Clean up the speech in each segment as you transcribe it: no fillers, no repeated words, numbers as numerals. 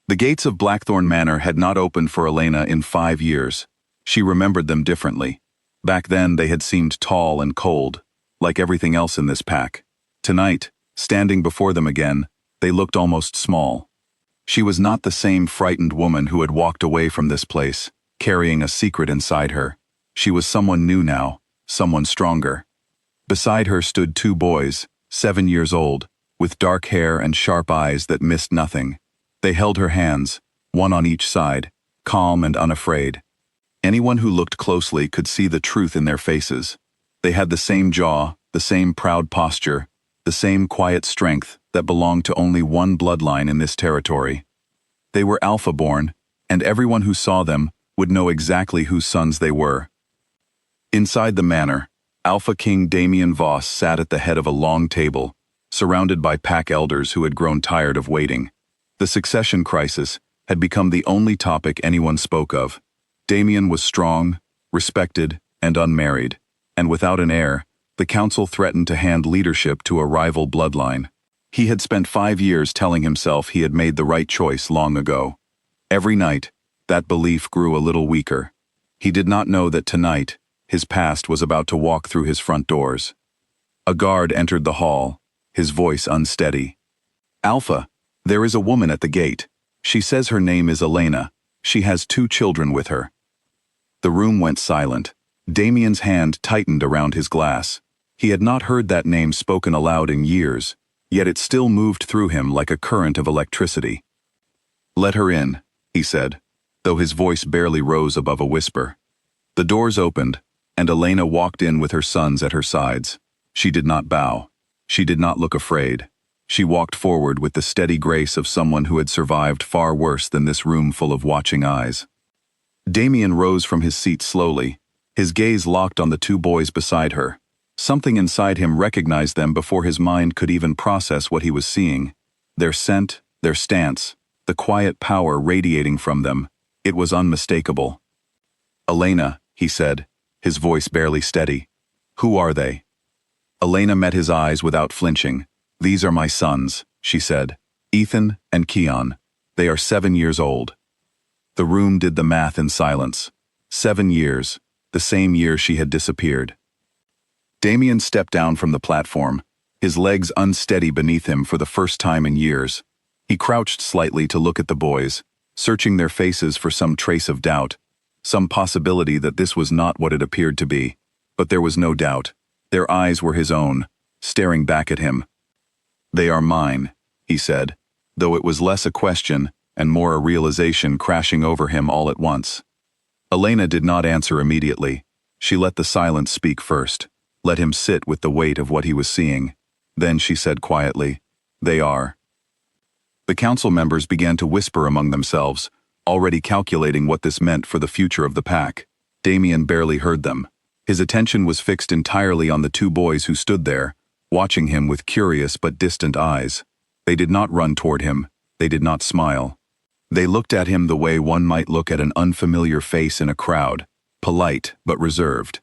The gates of Blackthorn Manor had not opened for Elena in 5 years. She remembered them differently. Back then they had seemed tall and cold, like everything else in this pack. Tonight, standing before them again, they looked almost small. She was not the same frightened woman who had walked away from this place, carrying a secret inside her. She was someone new now, someone stronger. Beside her stood 2 boys, 7 years old, with dark hair and sharp eyes that missed nothing. They held her hands, one on each side, calm and unafraid. Anyone who looked closely could see the truth in their faces. They had the same jaw, the same proud posture, the same quiet strength that belonged to only one bloodline in this territory. They were Alpha-born, and everyone who saw them would know exactly whose sons they were. Inside the manor, Alpha King Damien Voss sat at the head of a long table, surrounded by pack elders who had grown tired of waiting. The succession crisis had become the only topic anyone spoke of. Damien was strong, respected, and unmarried, and without an heir, the council threatened to hand leadership to a rival bloodline. He had spent 5 years telling himself he had made the right choice long ago. Every night, that belief grew a little weaker. He did not know that tonight, his past was about to walk through his front doors. A guard entered the hall, his voice unsteady. "Alpha, there is a woman at the gate. She says her name is Elena. She has 2 children with her." The room went silent. Damien's hand tightened around his glass. He had not heard that name spoken aloud in years, yet it still moved through him like a current of electricity. "Let her in," he said, though his voice barely rose above a whisper. The doors opened, and Elena walked in with her sons at her sides. She did not bow. She did not look afraid. She walked forward with the steady grace of someone who had survived far worse than this room full of watching eyes. Damien rose from his seat slowly, his gaze locked on the 2 boys beside her. Something inside him recognized them before his mind could even process what he was seeing. Their scent, their stance, the quiet power radiating from them. It was unmistakable. "Elena," he said, his voice barely steady. "Who are they?" Elena met his eyes without flinching. "These are my sons," she said. "Ethan and Keon. They are 7 years old." The room did the math in silence. 7 years, the same year she had disappeared. Damien stepped down from the platform, his legs unsteady beneath him for the first time in years. He crouched slightly to look at the boys, searching their faces for some trace of doubt, some possibility that this was not what it appeared to be. But there was no doubt. Their eyes were his own, staring back at him. "They are mine," he said, though it was less a question and more a realization crashing over him all at once. Elena did not answer immediately. She let the silence speak first, let him sit with the weight of what he was seeing. Then she said quietly, "They are." The council members began to whisper among themselves, already calculating what this meant for the future of the pack. Damien barely heard them. His attention was fixed entirely on the 2 boys who stood there, watching him with curious but distant eyes. They did not run toward him. They did not smile. They looked at him the way one might look at an unfamiliar face in a crowd, polite but reserved.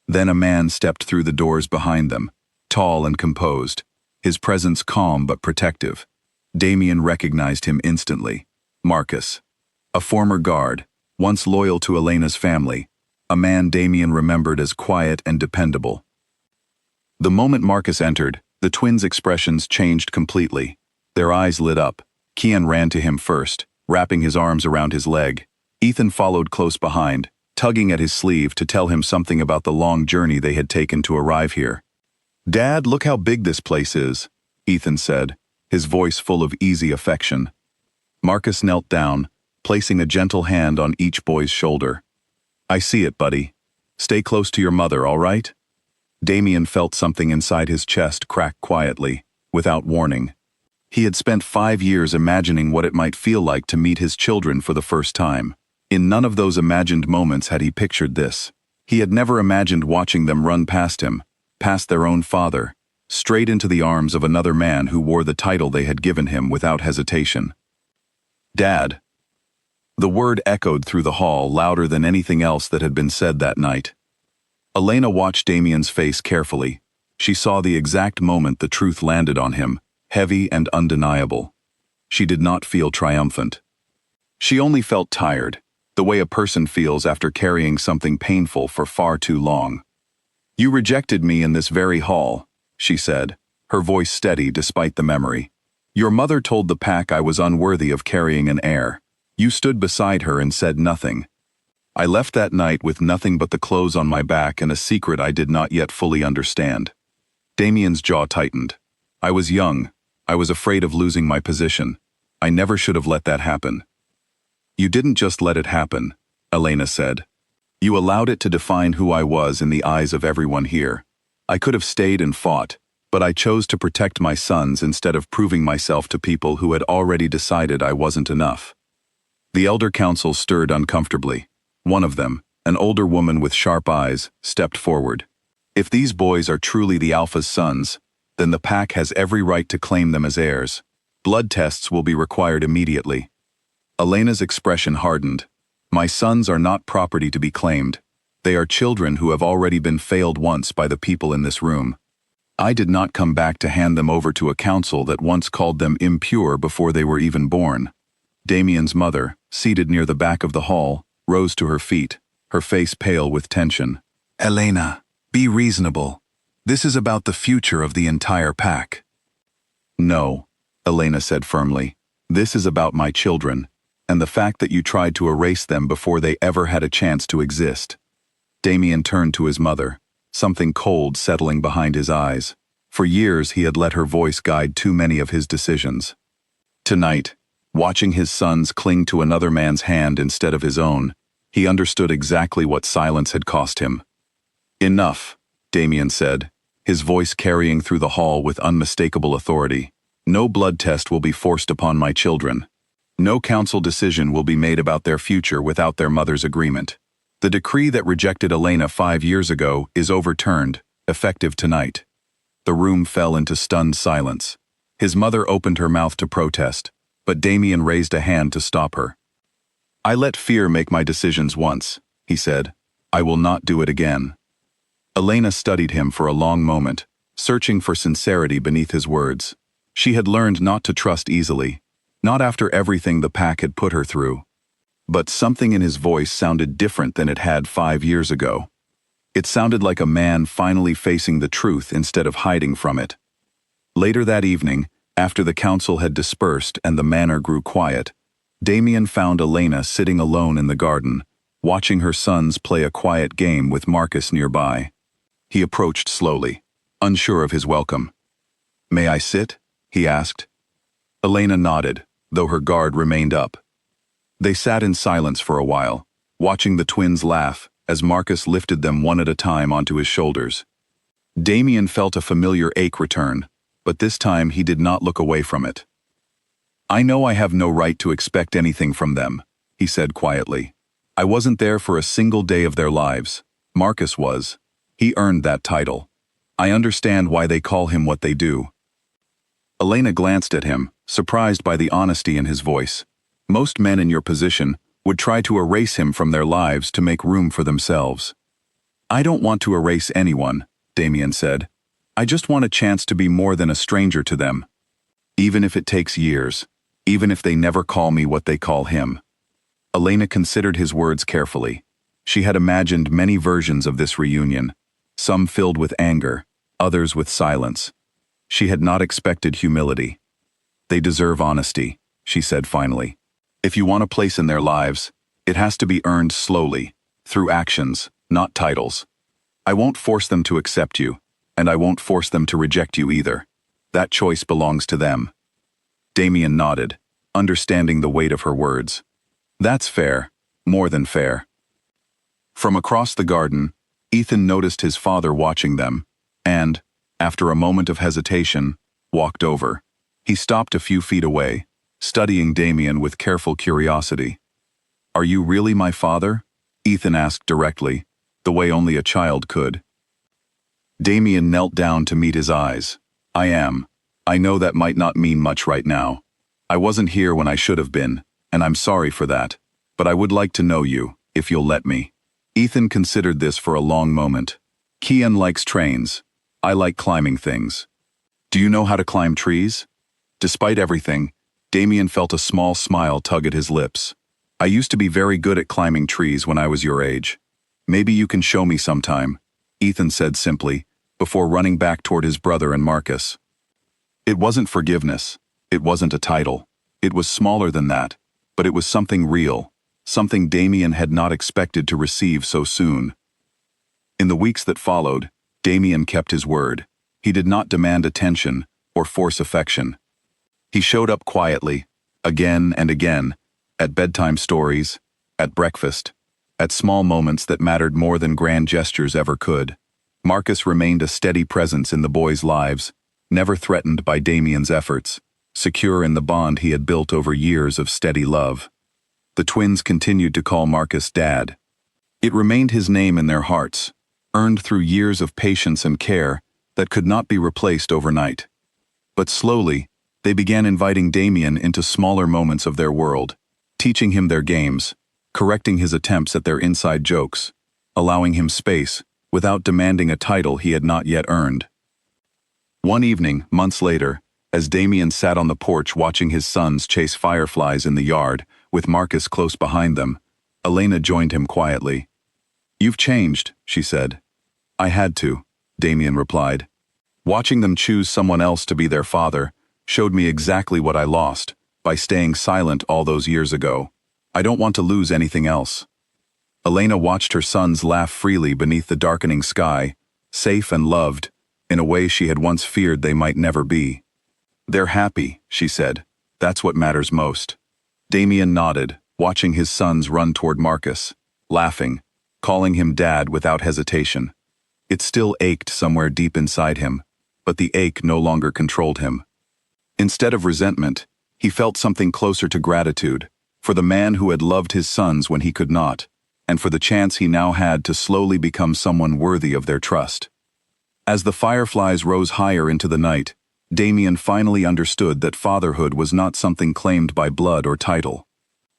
Then a man stepped through the doors behind them, tall and composed, his presence calm but protective. Damien recognized him instantly. Marcus. A former guard, once loyal to Elena's family, a man Damien remembered as quiet and dependable. The moment Marcus entered, the twins' expressions changed completely. Their eyes lit up. Keon ran to him first, wrapping his arms around his leg. Ethan followed close behind, tugging at his sleeve to tell him something about the long journey they had taken to arrive here. "Dad, look how big this place is," Ethan said, his voice full of easy affection. Marcus knelt down, placing a gentle hand on each boy's shoulder. "I see it, buddy. Stay close to your mother, all right?" Damien felt something inside his chest crack quietly, without warning. He had spent 5 years imagining what it might feel like to meet his children for the first time. In none of those imagined moments had he pictured this. He had never imagined watching them run past him, past their own father, straight into the arms of another man who wore the title they had given him without hesitation. "Dad." The word echoed through the hall louder than anything else that had been said that night. Elena watched Damien's face carefully. She saw the exact moment the truth landed on him, heavy and undeniable. She did not feel triumphant. She only felt tired, the way a person feels after carrying something painful for far too long. "You rejected me in this very hall," she said, her voice steady despite the memory. "Your mother told the pack I was unworthy of carrying an heir. You stood beside her and said nothing. I left that night with nothing but the clothes on my back and a secret I did not yet fully understand." Damien's jaw tightened. "I was young. I was afraid of losing my position. I never should have let that happen." "You didn't just let it happen," Elena said. "You allowed it to define who I was in the eyes of everyone here. I could have stayed and fought, but I chose to protect my sons instead of proving myself to people who had already decided I wasn't enough." The elder council stirred uncomfortably. One of them, an older woman with sharp eyes, stepped forward. "If these boys are truly the Alpha's sons, then the pack has every right to claim them as heirs. Blood tests will be required immediately." Elena's expression hardened. "My sons are not property to be claimed. They are children who have already been failed once by the people in this room. I did not come back to hand them over to a council that once called them impure before they were even born." Damien's mother, seated near the back of the hall, rose to her feet, her face pale with tension. "Elena, be reasonable. This is about the future of the entire pack." "No," Elena said firmly. "This is about my children, and the fact that you tried to erase them before they ever had a chance to exist." Damien turned to his mother, something cold settling behind his eyes. For years he had let her voice guide too many of his decisions. Tonight, watching his sons cling to another man's hand instead of his own, he understood exactly what silence had cost him. "Enough," Damien said, his voice carrying through the hall with unmistakable authority. "No blood test will be forced upon my children. No council decision will be made about their future without their mother's agreement. The decree that rejected Elena 5 years ago is overturned, effective tonight." The room fell into stunned silence. His mother opened her mouth to protest, but Damien raised a hand to stop her. "I let fear make my decisions once," he said. "I will not do it again." Elena studied him for a long moment, searching for sincerity beneath his words. She had learned not to trust easily, not after everything the pack had put her through. But something in his voice sounded different than it had 5 years ago. It sounded like a man finally facing the truth instead of hiding from it. Later that evening, after the council had dispersed and the manor grew quiet, Damien found Elena sitting alone in the garden, watching her sons play a quiet game with Marcus nearby. He approached slowly, unsure of his welcome. "May I sit?" he asked. Elena nodded, though her guard remained up. They sat in silence for a while, watching the twins laugh as Marcus lifted them one at a time onto his shoulders. Damien felt a familiar ache return, but this time he did not look away from it. "I know I have no right to expect anything from them," he said quietly. "I wasn't there for a single day of their lives. Marcus was. He earned that title. I understand why they call him what they do." Elena glanced at him, surprised by the honesty in his voice. Most men in your position would try to erase him from their lives to make room for themselves. "I don't want to erase anyone," Damien said. "I just want a chance to be more than a stranger to them. Even if it takes years, even if they never call me what they call him." Elena considered his words carefully. She had imagined many versions of this reunion, some filled with anger, others with silence. She had not expected humility. "They deserve honesty," she said finally. "If you want a place in their lives, it has to be earned slowly, through actions, not titles. I won't force them to accept you, and I won't force them to reject you either. That choice belongs to them." Damien nodded, understanding the weight of her words. "That's fair, more than fair." From across the garden, Ethan noticed his father watching them, and, after a moment of hesitation, walked over. He stopped a few feet away, studying Damien with careful curiosity. "Are you really my father?" Ethan asked directly, the way only a child could. Damien knelt down to meet his eyes. "I am. I know that might not mean much right now. I wasn't here when I should have been, and I'm sorry for that, but I would like to know you, if you'll let me." Ethan considered this for a long moment. "Kian likes trains. I like climbing things. Do you know how to climb trees?" Despite everything, Damien felt a small smile tug at his lips. I used to be very good at climbing trees when I was your age. Maybe you can show me sometime, Ethan said simply, before running back toward his brother and Marcus. It wasn't forgiveness. It wasn't a title. It was smaller than that, but it was something real, something Damien had not expected to receive so soon. In the weeks that followed, Damien kept his word. He did not demand attention or force affection. He showed up quietly, again and again, at bedtime stories, at breakfast, at small moments that mattered more than grand gestures ever could. Marcus remained a steady presence in the boys' lives, never threatened by Damien's efforts, secure in the bond he had built over years of steady love. The twins continued to call Marcus Dad. It remained his name in their hearts, earned through years of patience and care that could not be replaced overnight. But slowly, they began inviting Damien into smaller moments of their world, teaching him their games, correcting his attempts at their inside jokes, allowing him space without demanding a title he had not yet earned. One evening, months later, as Damien sat on the porch watching his sons chase fireflies in the yard, with Marcus close behind them, Elena joined him quietly. "You've changed," she said. "I had to," Damien replied. "Watching them choose someone else to be their father showed me exactly what I lost by staying silent all those years ago. I don't want to lose anything else." Elena watched her sons laugh freely beneath the darkening sky, safe and loved, in a way she had once feared they might never be. "They're happy," she said. "That's what matters most." Damien nodded, watching his sons run toward Marcus, laughing, calling him Dad without hesitation. It still ached somewhere deep inside him, but the ache no longer controlled him. Instead of resentment, he felt something closer to gratitude, for the man who had loved his sons when he could not, and for the chance he now had to slowly become someone worthy of their trust. As the fireflies rose higher into the night, Damien finally understood that fatherhood was not something claimed by blood or title.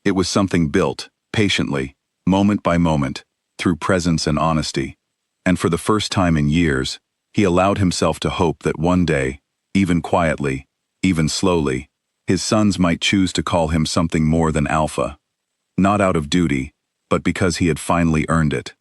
It was something built, patiently, moment by moment, through presence and honesty. And for the first time in years, he allowed himself to hope that one day, even quietly, even slowly, his sons might choose to call him something more than Alpha. Not out of duty, but because he had finally earned it.